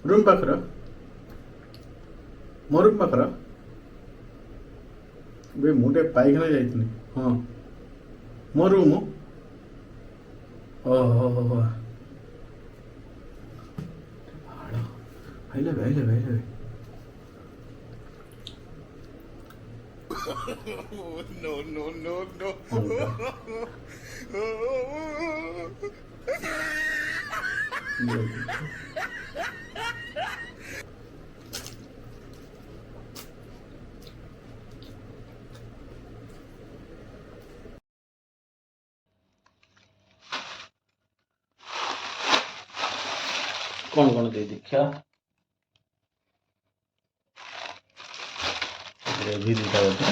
Room पाखर मो room पाखर बे मुझे पाइखाना जाइथिनी हाँ मो रूम ओहो आइले आइले No, no, no, no. कौन दे देखा ग्रेवी दीटा होता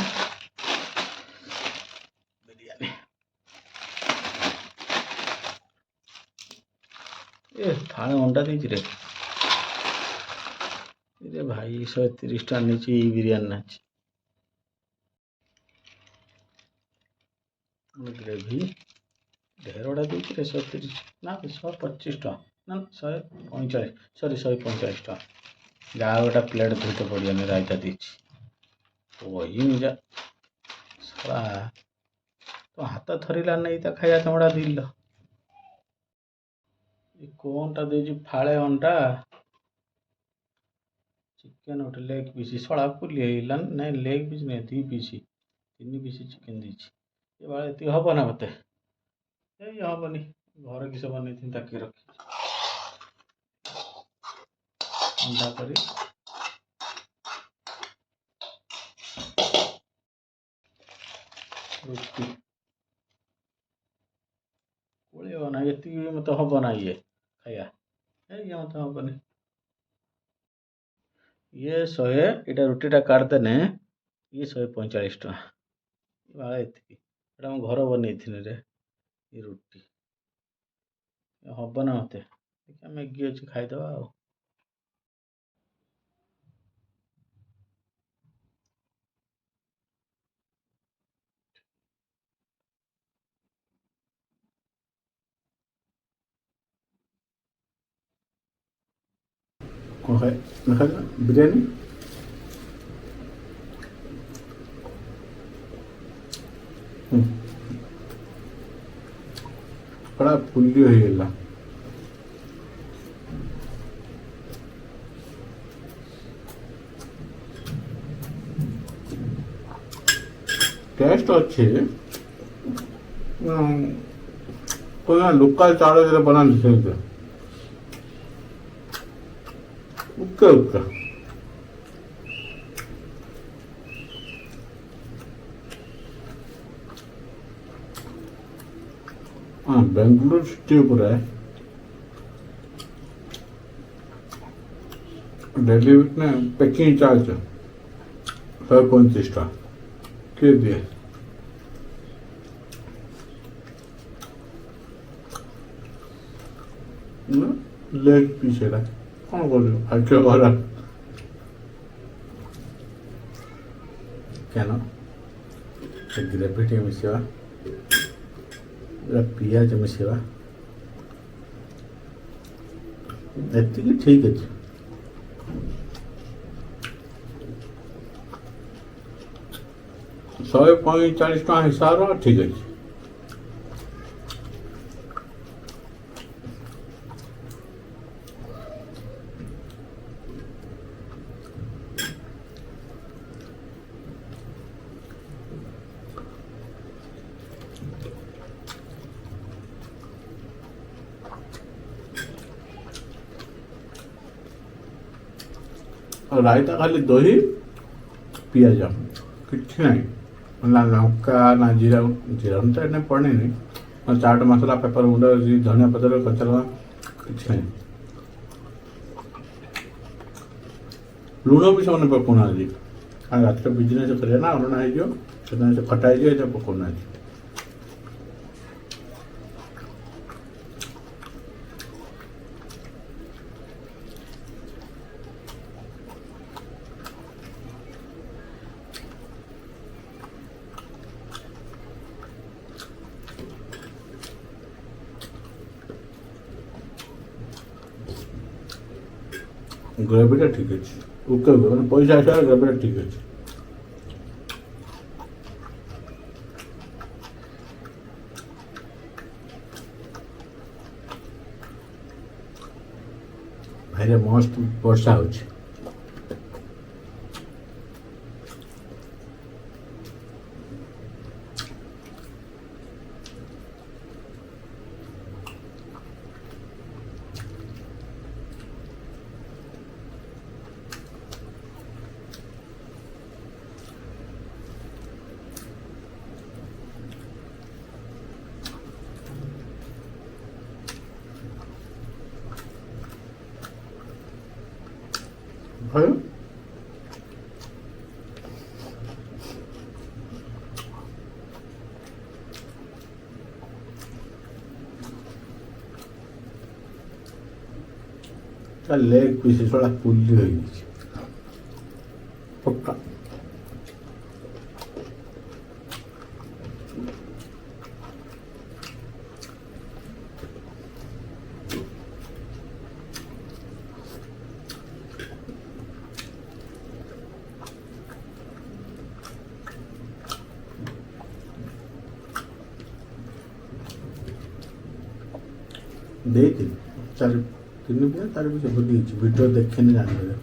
बिरयानी ए थाने अंडा दीजिए रे रे भाई 130 टा नीचे बिरयानी ना ग्रेवी ढेरोटा दीजिए रे 130 ना 125 टा ना 145 सॉरी 145 टा जा गोटा प्लेट धुते पड़ियानी रायता दीची वही निजा साला तो हाथ थरिला नहीं तो खाया चमड़ा दिल कौनटा दे फाड़े अंडा चिकेन गोटे लेग पीस शला फुली नहीं लेग पीस नहीं 2 पीस 3 पीस चिकेन ये भाई ये हम ना मत हेनी घर किस बन ताकि रखी अंडा करी रोटी कोड़े ना ये मत हम ना ये खाया ये मत हेनी ये 100 यहाँ रुटीटा काटदेने ये 145 टଙ୍କା भाड़ा ये घर बनई रे ये रुटी हम ना मत मैगी अच्छी खाईदे आ कौन खाए मैं खा बिरयानी बड़ा फुल्ली होगा टेस्ट अच्छे लोकल चावल जरा बना उक्का हाँ बेंगलुरु सिटी पूरा है दिल्ली में पैकिंग चार्ज 135 के दिए लेग पीस है कौन कर भाग्य भरा क्या ग्रेवी टे मिसवा पिज मिसवा एति ठीक अच्छे 145 टଙ୍କା हिसाब ठीक अच्छे रायता खाली दही पिज कि ना लंका ना जीरा जीरा तो इतने पड़े नहीं चाट मसला पेपर गुंड धनिया पतर कच्चा लगा कि लुण भी से पकाना रात बिजनेस करें ना अलना हो खटा हो पकाना ଗ୍ରେଭିଟା ଠିକ୍ ଅଛି। ଓକେ ଓକେ ମାନେ ପଇସା ହିସାବରେ ଗ୍ରେଭିଟା ଠିକ୍ ଅଛି। ଭାଇରେ ମସ୍ତ ବର୍ଷା ହେଉଛି। ଭାଇ ତା ଲେଗ୍ ପିସ୍ ଶଳା ପୁଲି ହୋଇଯାଇଛି ପକ୍କା। ଦେଇଥିଲି ଚାରି 3 ପିସ୍ 4 ପିସ୍ ଏପରି ଦେଇଛି। ଭିଡ଼ିଓ ଦେଖେନି ଜାଣିପାରିବେ।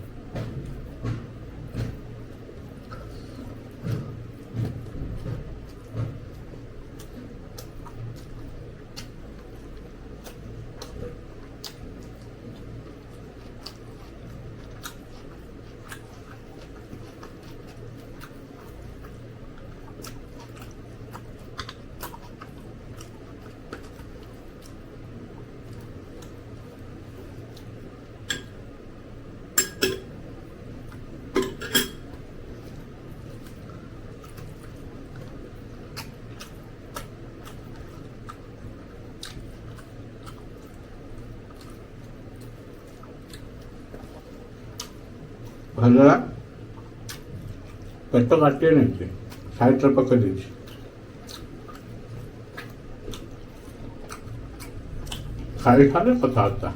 ଭଲ ପେଟ କାଟି ନେଇଛି ସାଇଡ଼ରେ ପକେଇ ଦେଇଛି। ଖାଇ କଥାବାର୍ତ୍ତା